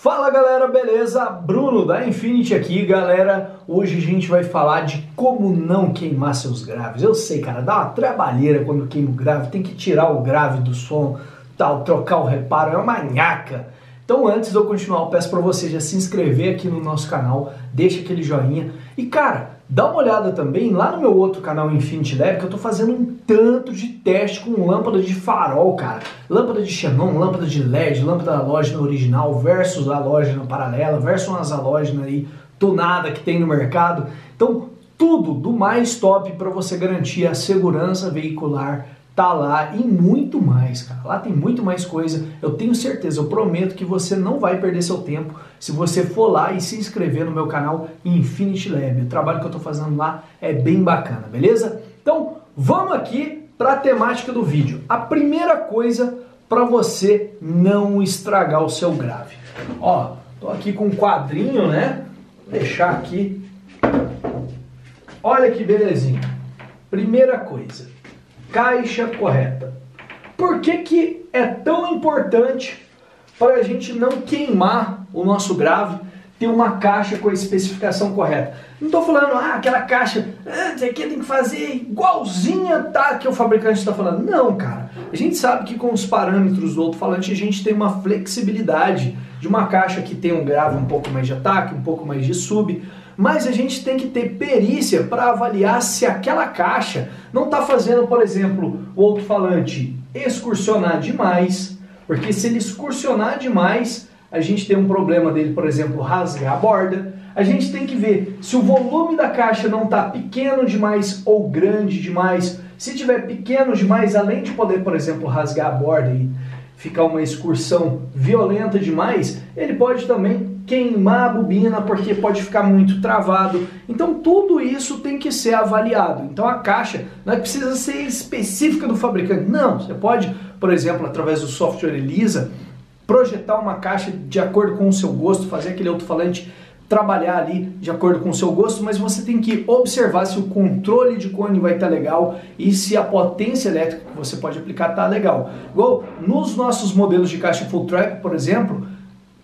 Fala galera, beleza? Bruno da Infinity aqui, galera. Hoje a gente vai falar de como não queimar seus graves. Eu sei, cara, dá uma trabalheira quando queima o grave, tem que tirar o grave do som, tal, trocar o reparo, é uma nhaca. Então antes de eu continuar, eu peço para você já se inscrever aqui no nosso canal, deixa aquele joinha e cara, dá uma olhada também lá no meu outro canal Infinity Lab, que eu tô fazendo um tanto de teste com lâmpada de farol, cara. Lâmpada de xenon, lâmpada de LED, lâmpada halógena original versus halógena paralela, versus umas halógenas aí tunada que tem no mercado. Então, tudo do mais top para você garantir a segurança veicular tá lá e muito mais, cara. Lá tem muito mais coisa. Eu tenho certeza, eu prometo que você não vai perder seu tempo se você for lá e se inscrever no meu canal Infinity Lab. O trabalho que eu tô fazendo lá é bem bacana, beleza? Então, vamos aqui para a temática do vídeo. A primeira coisa para você não estragar o seu grave. Ó, tô aqui com um quadrinho, né? Vou deixar aqui. Olha que belezinha. Primeira coisa, caixa correta. Por que é tão importante para a gente não queimar o nosso grave ter uma caixa com a especificação correta? Não estou falando, aquela caixa, isso aqui tem que fazer igualzinha tá, que o fabricante está falando. Não, cara. A gente sabe que com os parâmetros do alto-falante a gente tem uma flexibilidade de uma caixa que tem um grave um pouco mais de ataque, um pouco mais de sub, mas a gente tem que ter perícia para avaliar se aquela caixa não está fazendo, por exemplo, o alto-falante excursionar demais, porque se ele excursionar demais, a gente tem um problema dele, por exemplo, rasgar a borda. A gente tem que ver se o volume da caixa não está pequeno demais ou grande demais. Se tiver pequeno demais, além de poder, por exemplo, rasgar a borda e ficar uma excursão violenta demais, ele pode também queimar a bobina porque pode ficar muito travado. Então tudo isso tem que ser avaliado. Então a caixa não é que precisa ser específica do fabricante. Não, você pode, por exemplo, através do software Elisa, projetar uma caixa de acordo com o seu gosto, fazer aquele alto-falante trabalhar ali de acordo com o seu gosto, mas você tem que observar se o controle de cone vai estar legal e se a potência elétrica que você pode aplicar está legal. Igual nos nossos modelos de caixa full trap, por exemplo,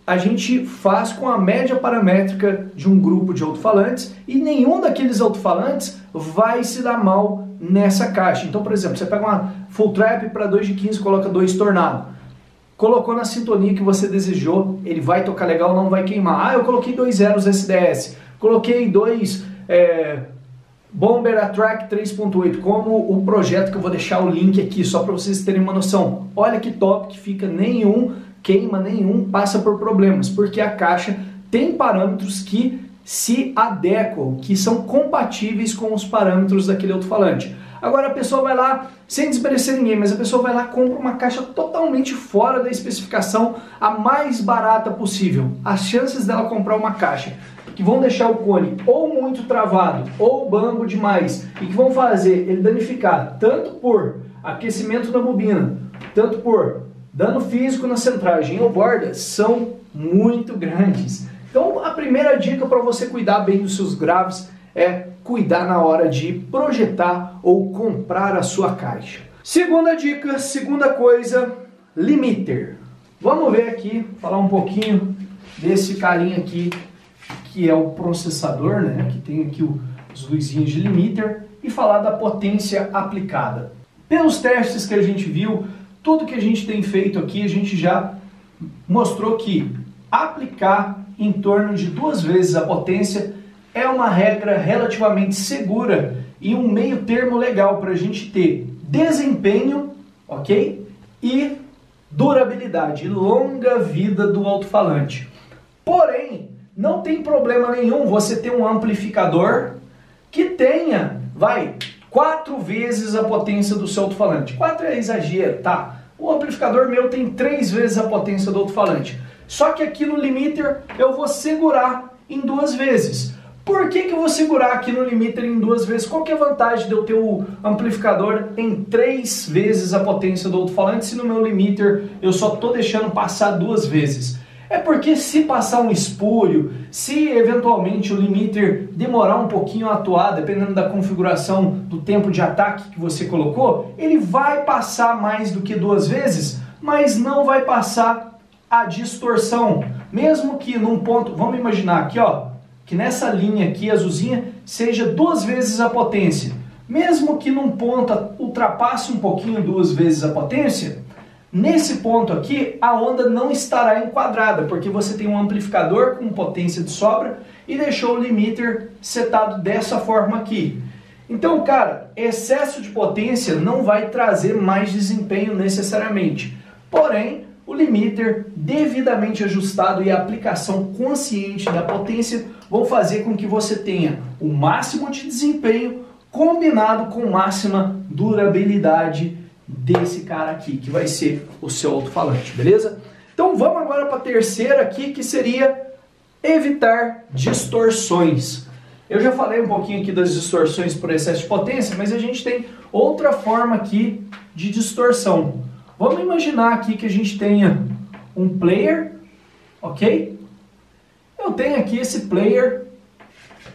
a gente faz com a média paramétrica de um grupo de alto-falantes e nenhum daqueles alto-falantes vai se dar mal nessa caixa. Então, por exemplo, você pega uma full trap para 2 de 15 e coloca 2 tornado. Colocou na sintonia que você desejou, ele vai tocar legal, não vai queimar. Eu coloquei 2 zeros SDS, coloquei 2 Bomber Attract 3.8, como o projeto que eu vou deixar o link aqui, só para vocês terem uma noção. Olha que top que fica, nenhum queima, nenhum passa por problemas, porque a caixa tem parâmetros que se adequam, que são compatíveis com os parâmetros daquele alto-falante. Agora a pessoa vai lá, sem desmerecer ninguém, mas a pessoa vai lá e compra uma caixa totalmente fora da especificação, a mais barata possível. As chances dela comprar uma caixa que vão deixar o cone ou muito travado ou bambo demais e que vão fazer ele danificar tanto por aquecimento da bobina, tanto por dano físico na centragem ou borda, são muito grandes. Então a primeira dica para você cuidar bem dos seus graves é cuidar na hora de projetar ou comprar a sua caixa. Segunda dica, segunda coisa, limiter. Vamos ver aqui, falar um pouquinho desse carinha aqui, que é o processador, né? Que tem aqui os luzinhos de limiter, e falar da potência aplicada. Pelos testes que a gente viu, tudo que a gente tem feito aqui, a gente já mostrou que aplicar em torno de 2 vezes a potência é uma regra relativamente segura e um meio termo legal para a gente ter desempenho, ok? E durabilidade, longa vida do alto-falante. Porém, não tem problema nenhum você ter um amplificador que tenha, 4 vezes a potência do seu alto-falante. 4 é exagero, tá? O amplificador meu tem 3 vezes a potência do alto-falante. Só que aqui no limiter eu vou segurar em 2 vezes. Por que eu vou segurar aqui no limiter em 2 vezes? Qual que é a vantagem de eu ter o amplificador em 3 vezes a potência do alto-falante se no meu limiter eu só estou deixando passar 2 vezes? É porque se passar um espúrio, se eventualmente o limiter demorar um pouquinho a atuar, dependendo da configuração do tempo de ataque que você colocou, ele vai passar mais do que 2 vezes, mas não vai passar a distorção. mesmo que num ponto, vamos imaginar aqui, ó, que nessa linha aqui, azulzinha, seja 2 vezes a potência. Mesmo que num ponto ultrapasse um pouquinho 2 vezes a potência, nesse ponto aqui a onda não estará enquadrada, porque você tem um amplificador com potência de sobra e deixou o limiter setado dessa forma aqui. Então, cara, excesso de potência não vai trazer mais desempenho necessariamente. Porém, o limiter devidamente ajustado e a aplicação consciente da potência vão fazer com que você tenha o máximo de desempenho combinado com máxima durabilidade desse cara aqui, que vai ser o seu alto-falante, beleza? Então vamos agora para a terceira aqui, que seria evitar distorções. Eu já falei um pouquinho aqui das distorções por excesso de potência, mas a gente tem outra forma aqui de distorção. Vamos imaginar aqui que a gente tenha um player, ok? Eu tenho aqui esse player,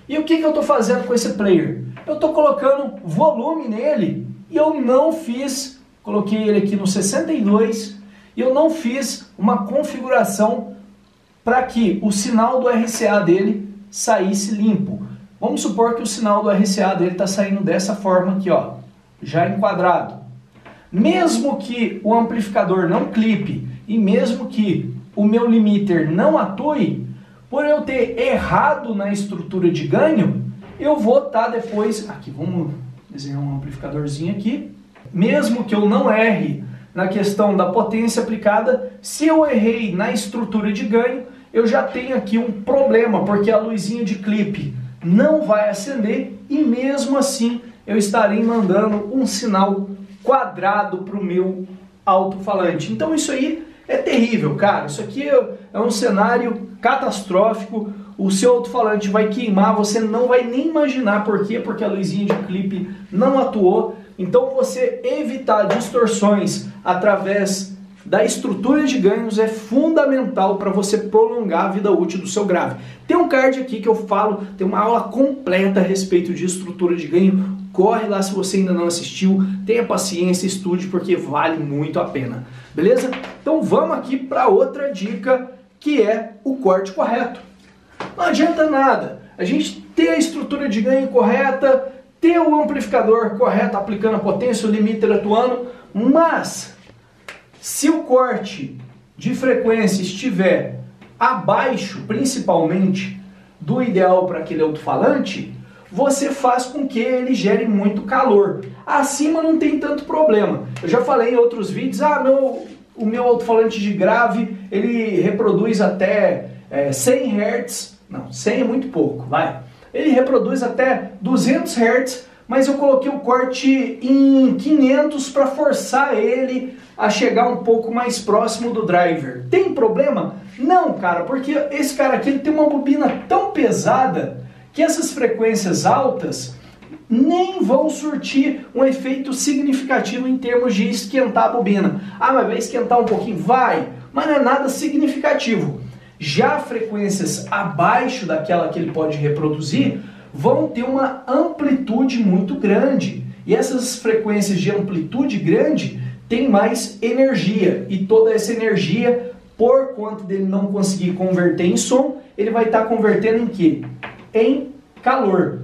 e o que eu estou fazendo com esse player? Eu estou colocando volume nele, e eu não fiz, coloquei ele aqui no 62, e eu não fiz uma configuração para que o sinal do RCA dele saísse limpo. Vamos supor que o sinal do RCA dele está saindo dessa forma aqui, ó, já enquadrado. Mesmo que o amplificador não clipe e mesmo que o meu limiter não atue, por eu ter errado na estrutura de ganho, eu vou estar depois... Aqui, vamos desenhar um amplificadorzinho aqui. Mesmo que eu não erre na questão da potência aplicada, se eu errei na estrutura de ganho, eu já tenho aqui um problema, porque a luzinha de clipe não vai acender e mesmo assim eu estarei mandando um sinal quadrado para o meu alto-falante. Então isso aí é terrível, cara. Isso aqui é um cenário catastrófico. O seu alto-falante vai queimar, você não vai nem imaginar por quê, porque a luzinha de clipe não atuou. Então você evitar distorções através da estrutura de ganhos é fundamental para você prolongar a vida útil do seu grave. Tem um card aqui que eu falo, tem uma aula completa a respeito de estrutura de ganho. Corre lá se você ainda não assistiu, tenha paciência, estude, porque vale muito a pena. Beleza? Então vamos aqui para outra dica, que é o corte correto. Não adianta nada a gente ter a estrutura de ganho correta, ter o amplificador correto aplicando a potência, o limiter atuando, mas se o corte de frequência estiver abaixo, principalmente, do ideal para aquele alto-falante, você faz com que ele gere muito calor. Acima não tem tanto problema. Eu já falei em outros vídeos, o meu alto-falante de grave, ele reproduz até 100 Hz, não, 100 é muito pouco, vai. Ele reproduz até 200 Hz, mas eu coloquei o corte em 500 para forçar ele a chegar um pouco mais próximo do driver. Tem problema? Não, cara, porque esse cara aqui ele tem uma bobina tão pesada que essas frequências altas nem vão surtir um efeito significativo em termos de esquentar a bobina. Ah, mas vai esquentar um pouquinho? Vai, mas não é nada significativo. Já frequências abaixo daquela que ele pode reproduzir vão ter uma amplitude muito grande. E essas frequências de amplitude grande têm mais energia. E toda essa energia, por conta dele não conseguir converter em som, ele vai estar convertendo em quê? Em calor.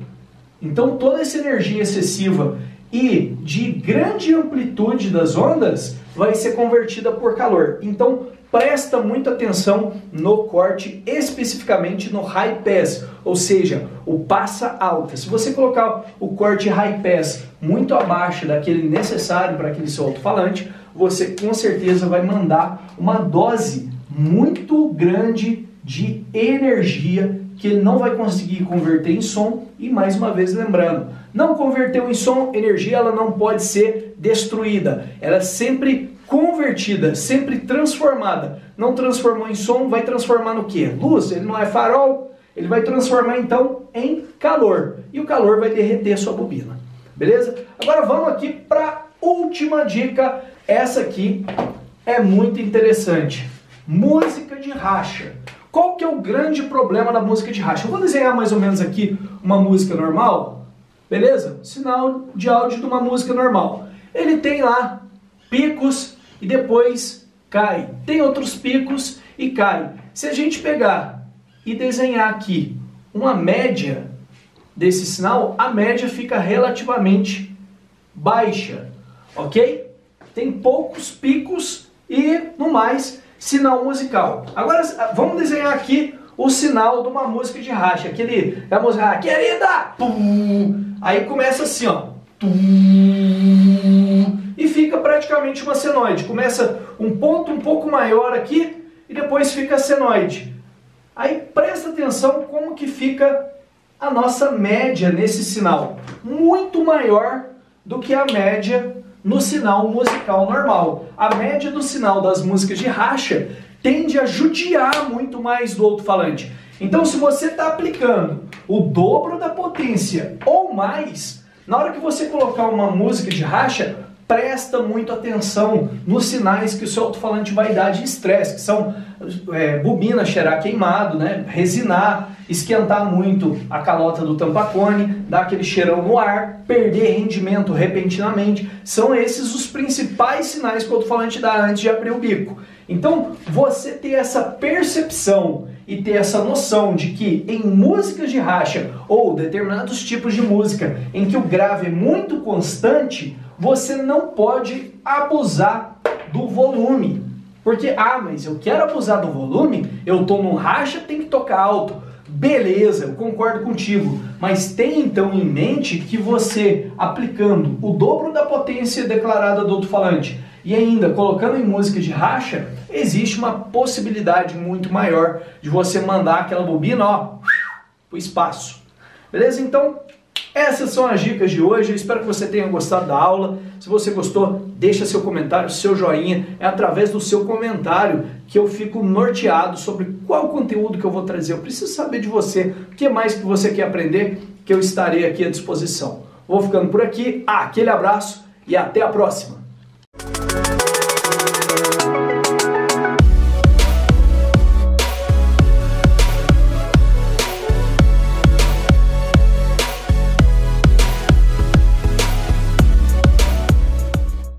Então toda essa energia excessiva e de grande amplitude das ondas vai ser convertida por calor. Então presta muita atenção no corte, especificamente no high pass, ou seja, o passa alta. Se você colocar o corte high pass muito abaixo daquele necessário para aquele seu alto-falante, você com certeza vai mandar uma dose muito grande de energia que ele não vai conseguir converter em som. E mais uma vez lembrando, não converteu em som, energia ela não pode ser destruída, ela é sempre convertida, sempre transformada. Não transformou em som, vai transformar no quê? Luz, ele não é farol, ele vai transformar então em calor. E o calor vai derreter a sua bobina. Beleza? Agora vamos aqui para a última dica. Essa aqui é muito interessante. Música de racha. Qual que é o grande problema da música de racha? Eu vou desenhar mais ou menos aqui uma música normal. Beleza? Sinal de áudio de uma música normal. Ele tem lá picos e depois cai. Tem outros picos e cai. Se a gente pegar e desenhar aqui uma média desse sinal, a média fica relativamente baixa, ok? Tem poucos picos e, no mais, sinal musical. Agora, vamos desenhar aqui o sinal de uma música de racha. A música, querida! Aí começa assim, ó. E fica praticamente uma senoide. Começa um ponto um pouco maior aqui e depois fica a senoide. Aí presta atenção como que fica a nossa média nesse sinal. Muito maior do que a média no sinal musical normal. A média do sinal das músicas de racha tende a judiar muito mais do alto-falante. Então, se você está aplicando o dobro da potência ou mais, na hora que você colocar uma música de racha, presta muito atenção nos sinais que o seu alto-falante vai dar de estresse, que são bobina, cheirar queimado, né? Resinar, esquentar muito a calota do tampa-cone, dar aquele cheirão no ar, perder rendimento repentinamente. São esses os principais sinais que o alto-falante dá antes de abrir o bico. Então, você ter essa percepção e ter essa noção de que em músicas de racha ou determinados tipos de música em que o grave é muito constante, você não pode abusar do volume. Porque, mas eu quero abusar do volume, eu estou num racha, tem que tocar alto. Beleza, eu concordo contigo, mas tenha então em mente que você, aplicando o dobro da potência declarada do alto-falante e ainda colocando em música de racha, existe uma possibilidade muito maior de você mandar aquela bobina, pro espaço. Beleza? Então, essas são as dicas de hoje. Eu espero que você tenha gostado da aula. Se você gostou, deixa seu comentário, seu joinha. É através do seu comentário que eu fico norteado sobre qual conteúdo que eu vou trazer. Eu preciso saber de você. O que mais que você quer aprender, que eu estarei aqui à disposição. Vou ficando por aqui. Aquele abraço e até a próxima.